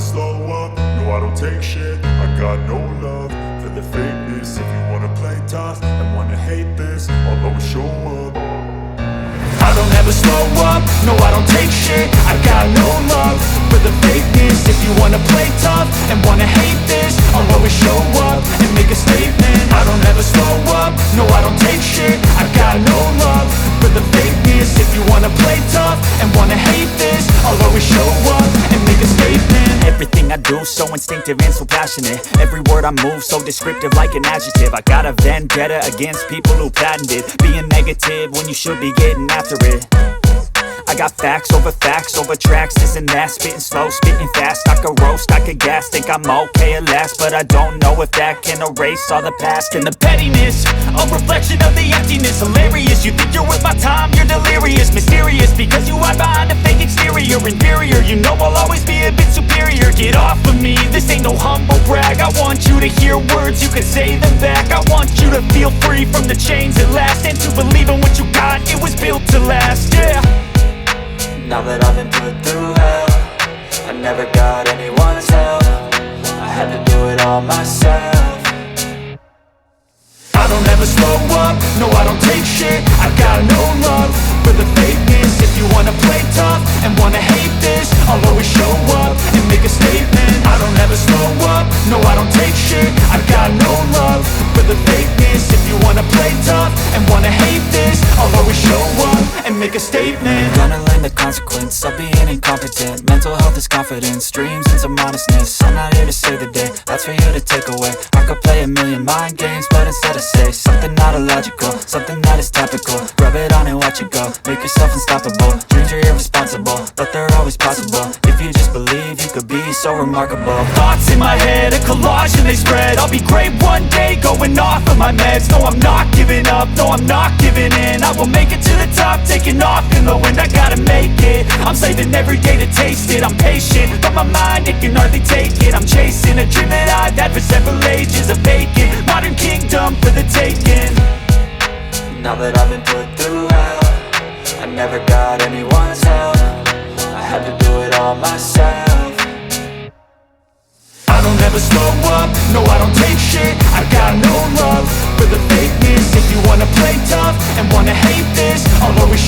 slow up, no I don't take shit. I got no love for the fakeness. If you wanna play tough and wanna hate this, I'll always show up. I don't ever slow up, no I don't take shit. I got no love for the fakeness. If you wanna play tough and wanna hate this, I'll always show up and make a statement. I don't ever slow up, no I don't take shit. I got no love for the fakeness. If you wanna play tough and wanna hate this, I'll always show up and make a statement. Everything I do so instinctive and so passionate. Every word I move so descriptive like an adjective. I got a vendetta against people who patented being negative when you should be getting after it. I got facts over tracks, this and that. Spitting slow, spitting fast, I could roast, I could gas. Think I'm okay at last, but I don't know if that can erase all the past. And the pettiness, a reflection of the emptiness. Hilarious, you think you're worth my time, you're delirious. Mysterious, because you hide behind a fake exterior. Inferior, you know I'll always be a bit superior. Get off of me, this ain't no humble brag. I want you to hear words, you can say them back. I want you to feel free from the chains at last, and to believe in what you got, it was built to last, yeah. Now that I've been put through hell, I never got anyone's help. I had to do it all myself. I don't ever slow up, no I don't take shit. I got no love for the fakeness. If you wanna play tough and wanna hate this, I'll always show up and make a statement. I don't ever slow up, no I don't take shit. I got no love for the fakeness. If you wanna play tough and wanna hate this, I'll always show up and make a statement. Gonna learn the consequence of being incompetent. Mental health is confidence, dreams and some honestness. I'm not here to save the day, that's for you to take away. I could play a million mind games, but instead I say something not illogical, something that is topical. Rub it on and watch it go, make yourself unstoppable. Dreams are irresponsible, but they're always possible. If you just believe, you could be so remarkable. Thoughts in my head, a collage and they spread. I'll be great one day, going off of my meds. No, I'm not giving up, no, I'm not giving in. I will make it to the top, taking off in the wind. I gotta make it, I'm saving every day to taste it. I'm patient, but my mind, it can hardly take it. I'm chasing a dream that I've had for several ages. A vacant, modern kingdom for the taking. Now that I've been put through hell, I never got anyone's help. I had to do it all myself. I don't ever slow up, no I don't take shit. I got no love for the fakeness. If you wanna play tough and wanna hate this, I'll always